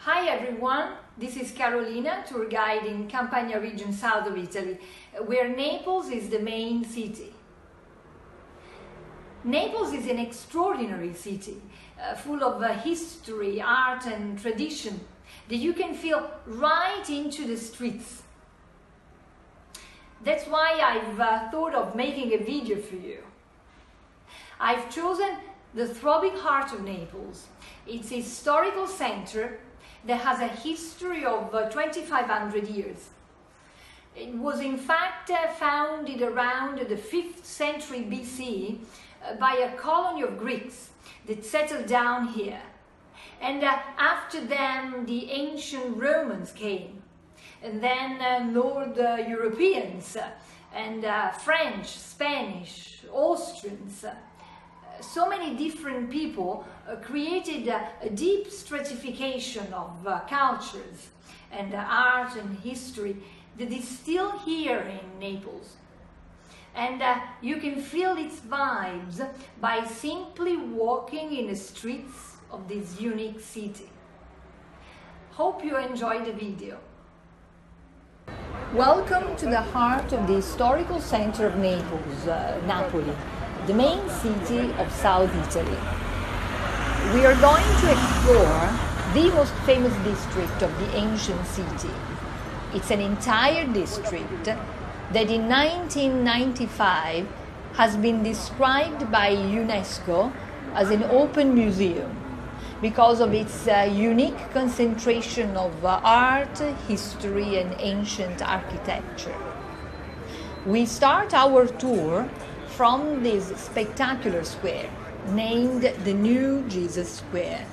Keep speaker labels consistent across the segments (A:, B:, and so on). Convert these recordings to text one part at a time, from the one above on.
A: Hi everyone, this is Carolina, tour guide in Campania region, south of Italy, where Naples is the main city. Naples is an extraordinary city, full of history, art and tradition that you can feel right into the streets. That's why I've thought of making a video for you. I've chosen the throbbing heart of Naples. It's a historical center that has a history of 2,500 years. It was in fact founded around the 5th century BC by a colony of Greeks that settled down here. And after them the ancient Romans came, and then North Europeans and French, Spanish, Austrians. So many different people created a deep stratification of cultures and art and history that is still here in Naples. And you can feel its vibes by simply walking in the streets of this unique city. Hope you enjoyed the video. Welcome to the heart of the historical center of Naples, Napoli, the main city of South Italy. We are going to explore the most famous district of the ancient city. It's an entire district that in 1995 has been described by UNESCO as an open museum because of its unique concentration of art, history and ancient architecture. We start our tour from this spectacular square, named the New Jesus Square.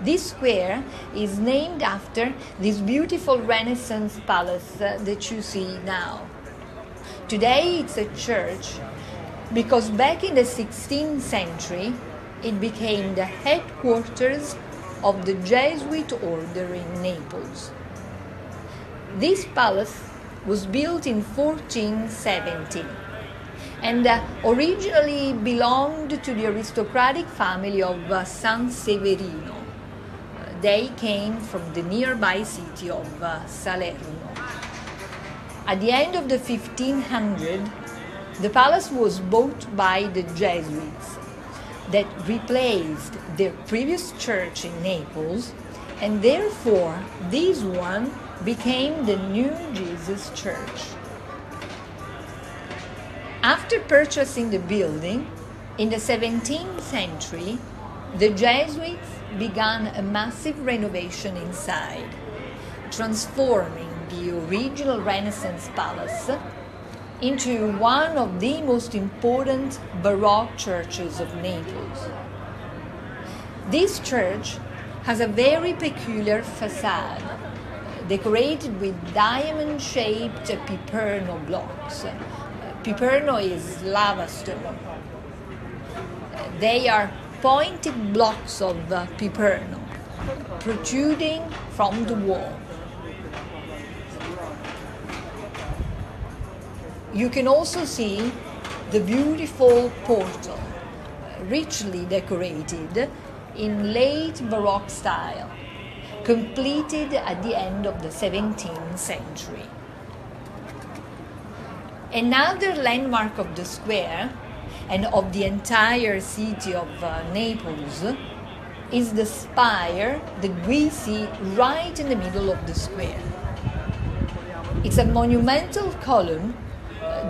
A: This square is named after this beautiful Renaissance palace that you see now. Today it's a church because back in the 16th century it became the headquarters of the Jesuit order in Naples. This palace was built in 1470 and originally belonged to the aristocratic family of San Severino. They came from the nearby city of Salerno. At the end of the 1500s, the palace was bought by the Jesuits that replaced their previous church in Naples, and therefore this one became the New Jesus Church. After purchasing the building, in the 17th century, the Jesuits began a massive renovation inside, transforming the original Renaissance palace into one of the most important Baroque churches of Naples. This church has a very peculiar facade, decorated with diamond-shaped piperno blocks. Piperno is lava stone. They are pointed blocks of piperno protruding from the wall. You can also see the beautiful portal, richly decorated in late Baroque style, completed at the end of the 17th century. Another landmark of the square and of the entire city of Naples is the spire that we see right in the middle of the square. It's a monumental column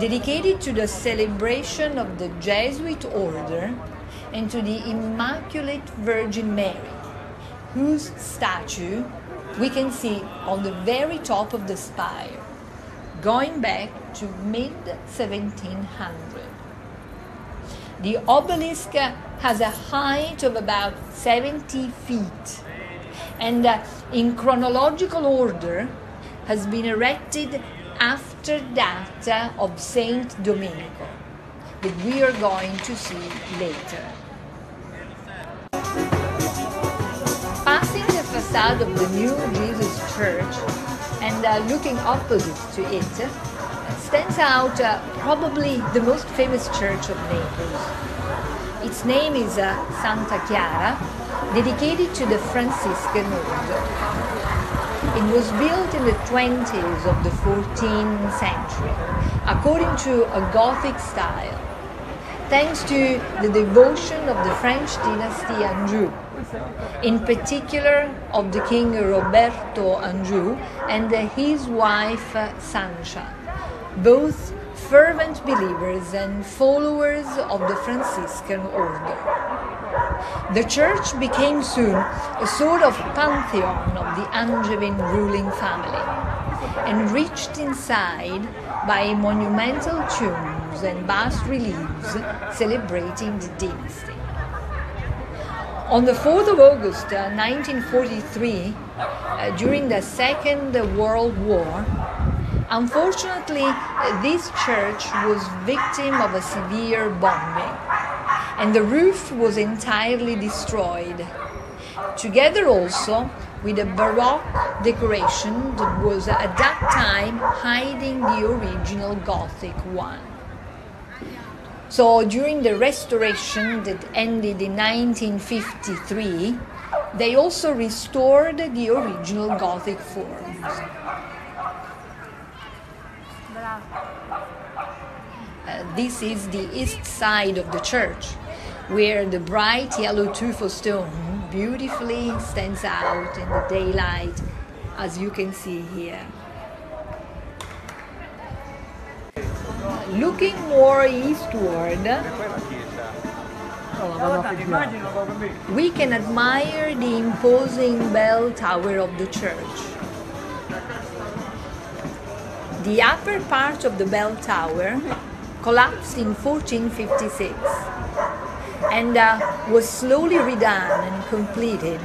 A: dedicated to the celebration of the Jesuit order and to the Immaculate Virgin Mary, whose statue we can see on the very top of the spire, going back to mid-1700. The obelisk has a height of about 70 feet and in chronological order has been erected after that of Saint Domenico, that we are going to see later. Passing the facade of the New Jesus Church and looking opposite to it, stands out probably the most famous church of Naples. Its name is Santa Chiara, dedicated to the Franciscan order. It was built in the 20s of the 14th century, according to a Gothic style, thanks to the devotion of the French dynasty Anjou, in particular of the King Roberto Anjou and his wife Sancha, both fervent believers and followers of the Franciscan order. The church became soon a sort of pantheon of the Angevin ruling family, enriched inside by monumental tombs and bas-reliefs celebrating the dynasty. On the 4th of August 1943, during the Second World War, unfortunately, this church was victim of a severe bombing, and the roof was entirely destroyed, together also with a Baroque decoration that was at that time hiding the original Gothic one. So during the restoration that ended in 1953, they also restored the original Gothic forms. This is the east side of the church, where the bright yellow tuffo stone beautifully stands out in the daylight, as you can see here. Looking more eastward, we can admire the imposing bell tower of the church. The upper part of the bell tower collapsed in 1456 and was slowly redone and completed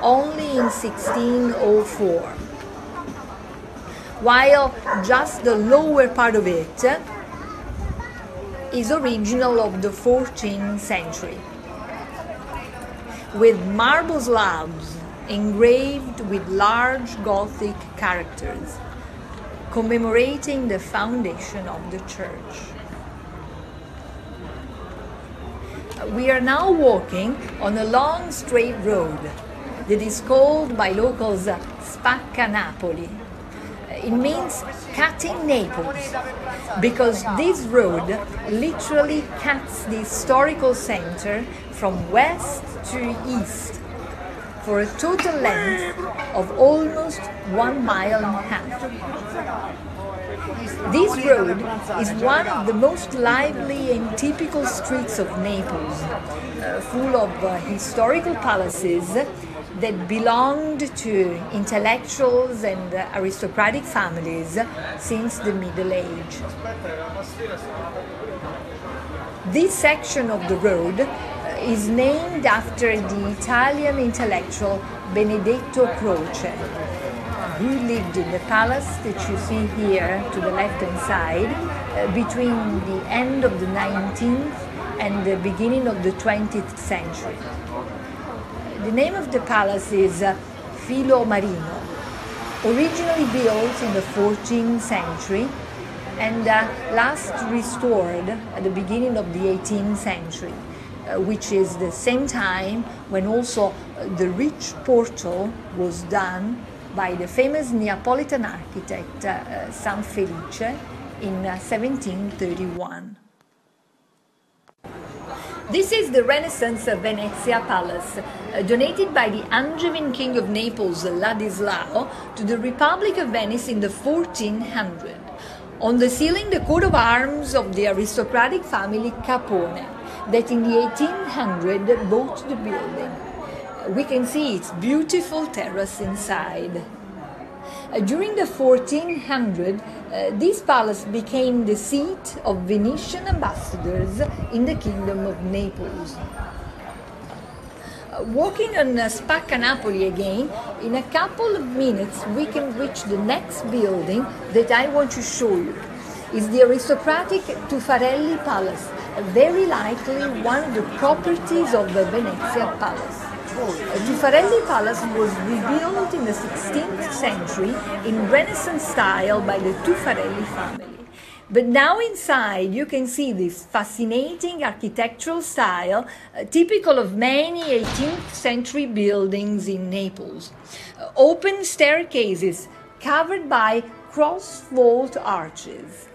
A: only in 1604, while just the lower part of it is original of the 14th century, with marble slabs engraved with large Gothic characters commemorating the foundation of the church. We are now walking on a long straight road that is called by locals Spacca Napoli. It means cutting Naples, because this road literally cuts the historical center from west to east for a total length of almost 1.5 miles. This road is one of the most lively and typical streets of Naples, full of historical palaces that belonged to intellectuals and aristocratic families since the Middle Age. This section of the road is named after the Italian intellectual Benedetto Croce, who lived in the palace that you see here to the left-hand side between the end of the 19th and the beginning of the 20th century. The name of the palace is Filo Marino, originally built in the 14th century and last restored at the beginning of the 18th century, which is the same time when also the rich portal was done by the famous Neapolitan architect San Felice in 1731. This is the Renaissance Venezia Palace, donated by the Angevin King of Naples, Ladislao, to the Republic of Venice in the 1400. On the ceiling, the coat of arms of the aristocratic family Capone, that in the 1800 bought the building. We can see its beautiful terrace inside. During the 1400s, this palace became the seat of Venetian ambassadors in the Kingdom of Naples. Walking on Spacca Napoli again, in a couple of minutes we can reach the next building that I want to show you. It's the aristocratic Tuffarelli Palace, very likely one of the properties of the Venezia Palace. Tuffarelli Palace was rebuilt in the 16th century in Renaissance style by the Tuffarelli family, But now inside you can see this fascinating architectural style typical of many 18th century buildings in Naples. Open staircases covered by cross-vault arches.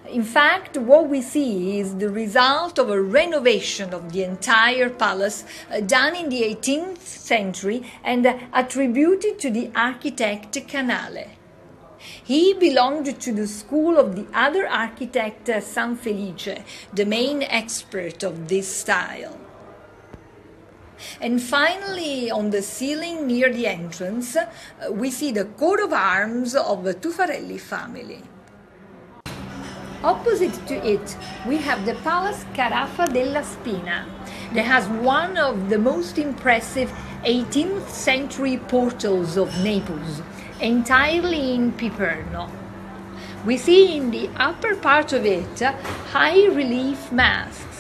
A: In fact, what we see is the result of a renovation of the entire palace done in the 18th century and attributed to the architect Canale. He belonged to the school of the other architect Sanfelice, the main expert of this style. And finally, on the ceiling near the entrance, we see the coat of arms of the Tuffarelli family. Opposite to it, we have the Palace Carafa della Spina, that has one of the most impressive 18th century portals of Naples, entirely in Piperno. We see in the upper part of it high relief masks,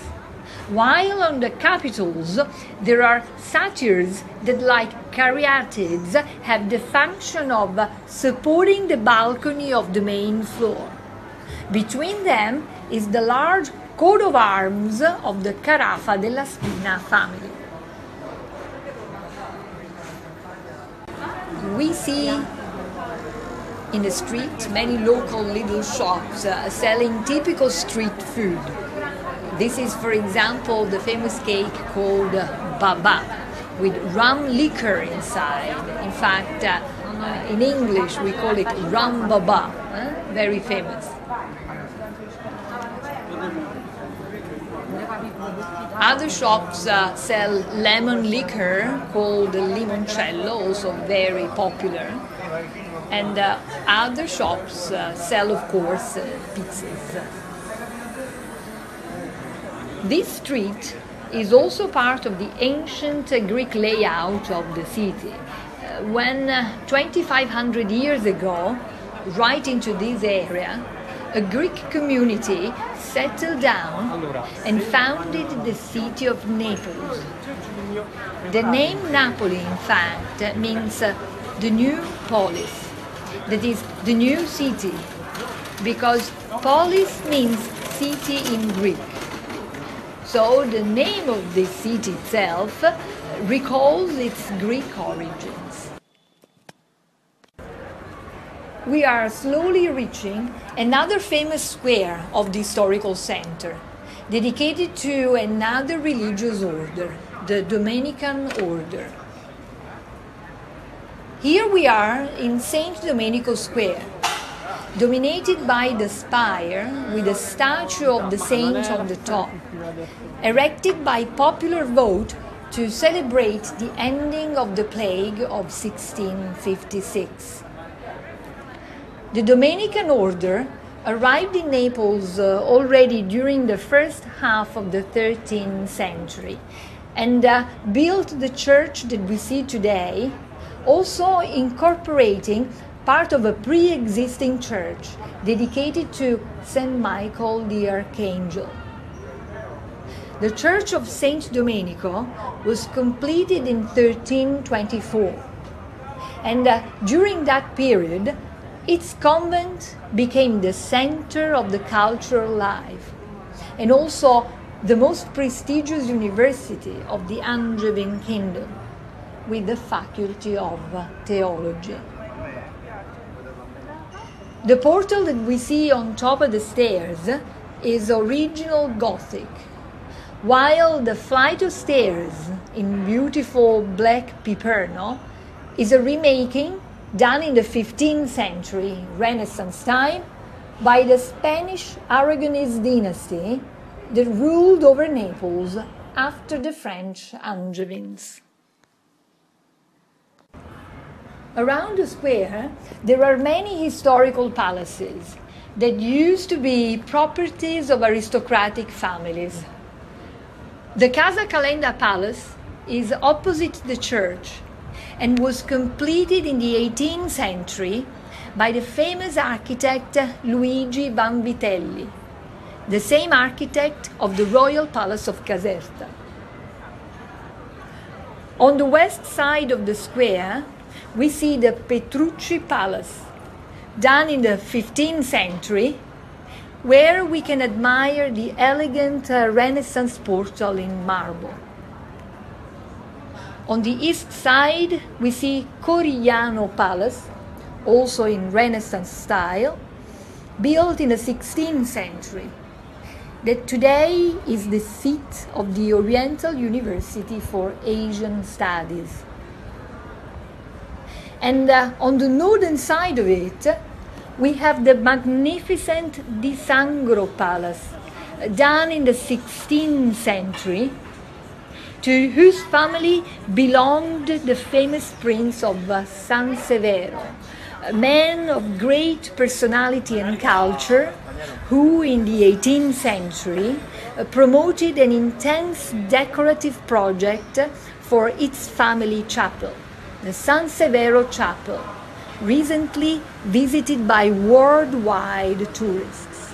A: while on the capitals there are satyrs that, like caryatids, have the function of supporting the balcony of the main floor. Between them is the large coat of arms of the Carafa della Spina family. We see in the street many local little shops selling typical street food. This is, for example, the famous cake called baba, with rum liquor inside. In fact, in English we call it rum baba, very famous. Other shops sell lemon liquor called limoncello, also very popular. And other shops sell, of course, pizzas. This street is also part of the ancient Greek layout of the city. When 2,500 years ago, right into this area, a Greek community settled down and founded the city of Naples. The name Napoli, in fact, means the new polis, that is, the new city, because polis means city in Greek. So the name of this city itself recalls its Greek origins. We are slowly reaching another famous square of the historical center, dedicated to another religious order, the Dominican order. Here we are in St. Domenico Square, dominated by the spire with a statue of the saint on the top, erected by popular vote to celebrate the ending of the plague of 1656. The Dominican order arrived in Naples already during the first half of the 13th century and built the church that we see today, also incorporating part of a pre-existing church dedicated to St. Michael the Archangel. The Church of St. Domenico was completed in 1324, and during that period, its convent became the center of the cultural life and also the most prestigious university of the Angevin kingdom, with the Faculty of Theology. The portal that we see on top of the stairs is original Gothic, while the flight of stairs in beautiful black Piperno is a remaking done in the 15th century Renaissance time by the Spanish Aragonese dynasty that ruled over Naples after the French Angevins. Around the square, there are many historical palaces that used to be properties of aristocratic families. The Casa Calenda Palace is opposite the church and was completed in the 18th century by the famous architect Luigi Vanvitelli, the same architect of the Royal Palace of Caserta. On the west side of the square, we see the Petrucci Palace, done in the 15th century where we can admire the elegant Renaissance portal in marble. On the east side, we see Corigliano Palace, also in Renaissance style, built in the 16th century, that today is the seat of the Oriental University for Asian Studies. And on the northern side of it, we have the magnificent Di Sangro Palace, done in the 16th century, to whose family belonged the famous prince of San Severo, a man of great personality and culture, who in the 18th century promoted an intense decorative project for its family chapel, the San Severo Chapel, recently visited by worldwide tourists.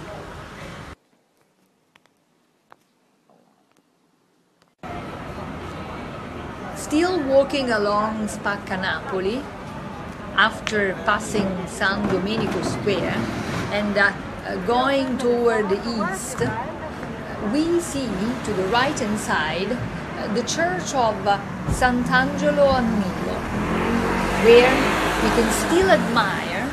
A: Still walking along Spacca Napoli, after passing San Domenico Square and going toward the east, we see to the right-hand side the church of Sant'Angelo a Nilo, where we can still admire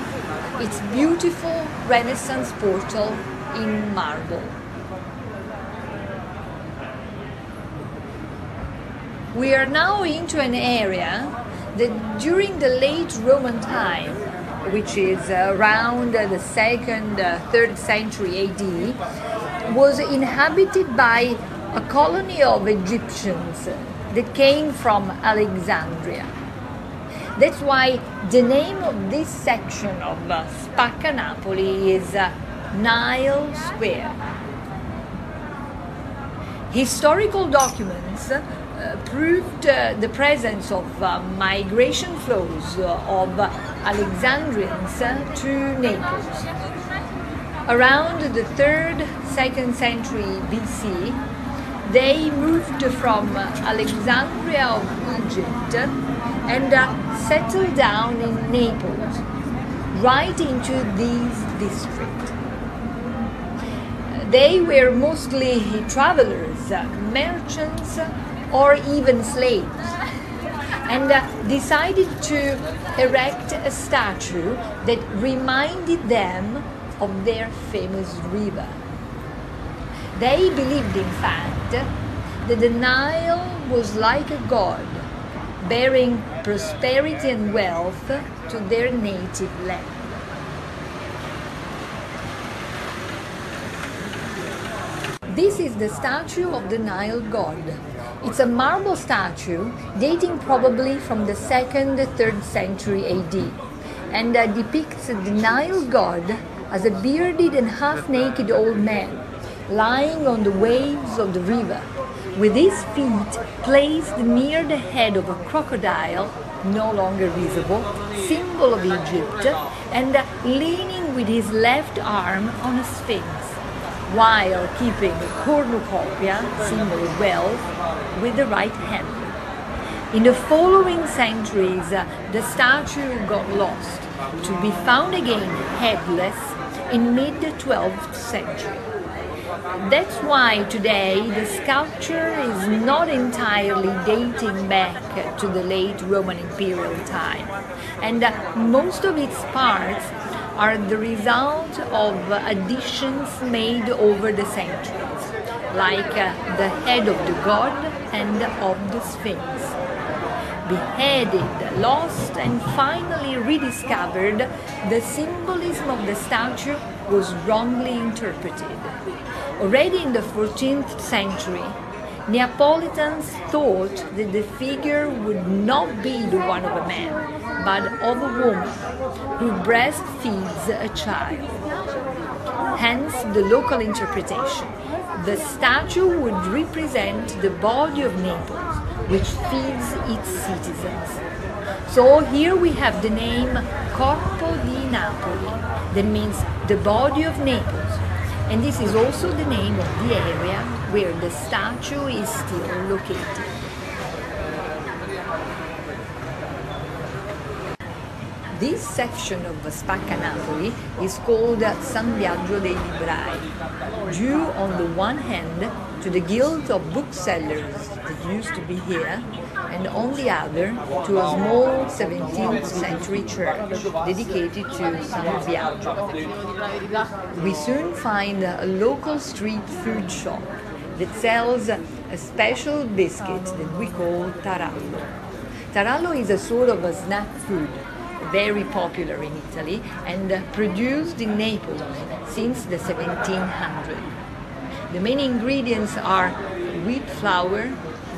A: its beautiful Renaissance portal in marble. We are now into an area that during the late Roman time, which is around the 2nd, 3rd century AD, was inhabited by a colony of Egyptians that came from Alexandria. That's why the name of this section of Spacca Napoli is Nile Square. Historical documents proved the presence of migration flows of Alexandrians to Naples. Around the 3rd, 2nd century BC, they moved from Alexandria of Egypt and settled down in Naples, right into this district. They were mostly travelers, merchants, or even slaves, and decided to erect a statue that reminded them of their famous river. They believed, in fact, that the Nile was like a god, bearing prosperity and wealth to their native land. This is the statue of the Nile god. It's a marble statue dating probably from the 2nd, 3rd century AD, and depicts the Nile god as a bearded and half-naked old man lying on the waves of the river, with his feet placed near the head of a crocodile, no longer visible, symbol of Egypt, and leaning with his left arm on a sphinx, while keeping a cornucopia, symbol of wealth, with the right hand. In the following centuries, the statue got lost, to be found again headless in mid-12th century. That's why today the sculpture is not entirely dating back to the late Roman imperial time, and most of its parts are the result of additions made over the centuries, like the head of the god and of the Sphinx. Beheaded, lost, and finally rediscovered, the symbolism of the statue was wrongly interpreted. Already in the 14th century, Neapolitans thought that the figure would not be the one of a man, but of a woman who breastfeeds a child. Hence the local interpretation. The statue would represent the body of Naples, which feeds its citizens. So here we have the name Corpo di Napoli, that means the body of Naples. And this is also the name of the area where the statue is still located. This section of Spacca Napoli is called San Biagio dei Librai, due on the one hand to the guild of booksellers that used to be here, and on the other to a small 17th century church dedicated to San Biagio. We soon find a local street food shop that sells a special biscuit that we call tarallo. Tarallo is a sort of a snack food, very popular in Italy and produced in Naples since the 1700s. The main ingredients are wheat flour,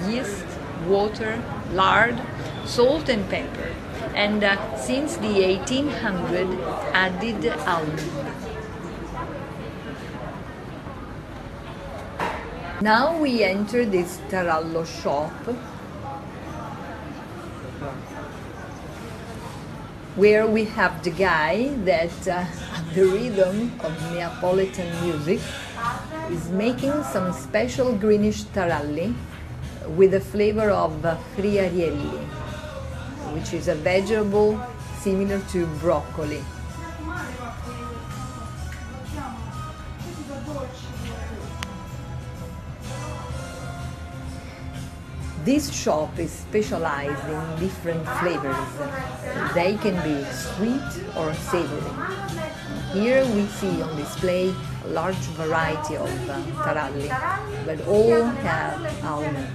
A: yeast, water, lard, salt and pepper, and since the 1800s added almond. Now we enter this tarallo shop, where we have the guy that, at the rhythm of Neapolitan music, is making some special greenish taralli with a flavor of friarielli, which is a vegetable similar to broccoli. This shop is specialized in different flavors. They can be sweet or savory. Here we see on display a large variety of taralli, but all have almonds.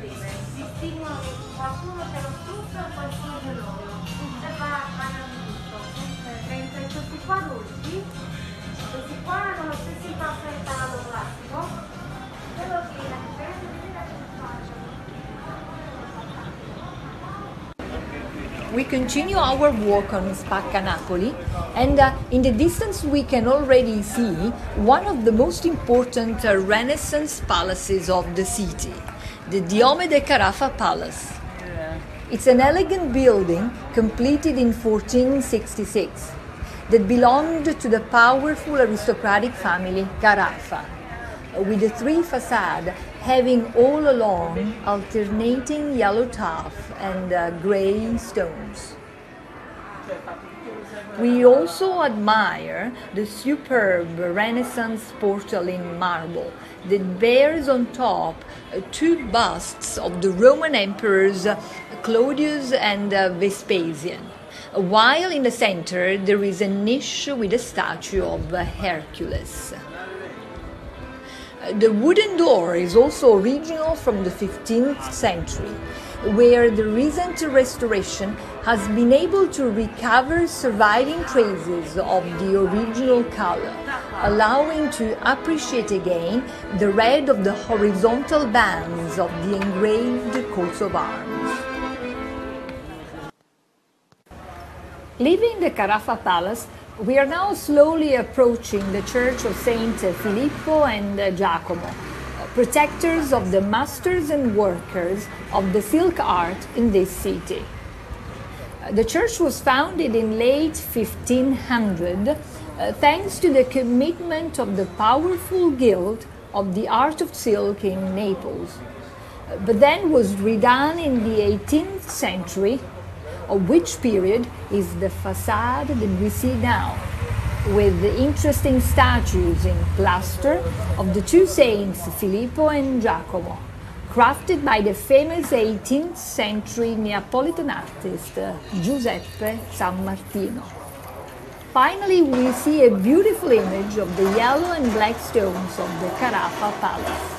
A: We continue our walk on Spacca Napoli, and in the distance we can already see one of the most important Renaissance palaces of the city, the Diomede Carafa Palace. It's an elegant building completed in 1466 that belonged to the powerful aristocratic family Carafa, with the three facades having all along alternating yellow tuff and grey stones. We also admire the superb Renaissance portal in marble that bears on top two busts of the Roman emperors Claudius and Vespasian, while in the center there is a niche with a statue of Hercules. The wooden door is also original from the 15th century, where the recent restoration has been able to recover surviving traces of the original color, allowing to appreciate again the red of the horizontal bands of the engraved coats of arms. Leaving the Carafa Palace, we are now slowly approaching the Church of Saint Filippo and Giacomo, protectors of the masters and workers of the silk art in this city. The church was founded in late 1500 thanks to the commitment of the powerful guild of the art of silk in Naples, but then was redone in the 18th century, of which period is the facade that we see now, with the interesting statues in plaster of the two saints Filippo and Giacomo, crafted by the famous 18th century Neapolitan artist Giuseppe Sammartino. Finally, we see a beautiful image of the yellow and black stones of the Carafa Palace.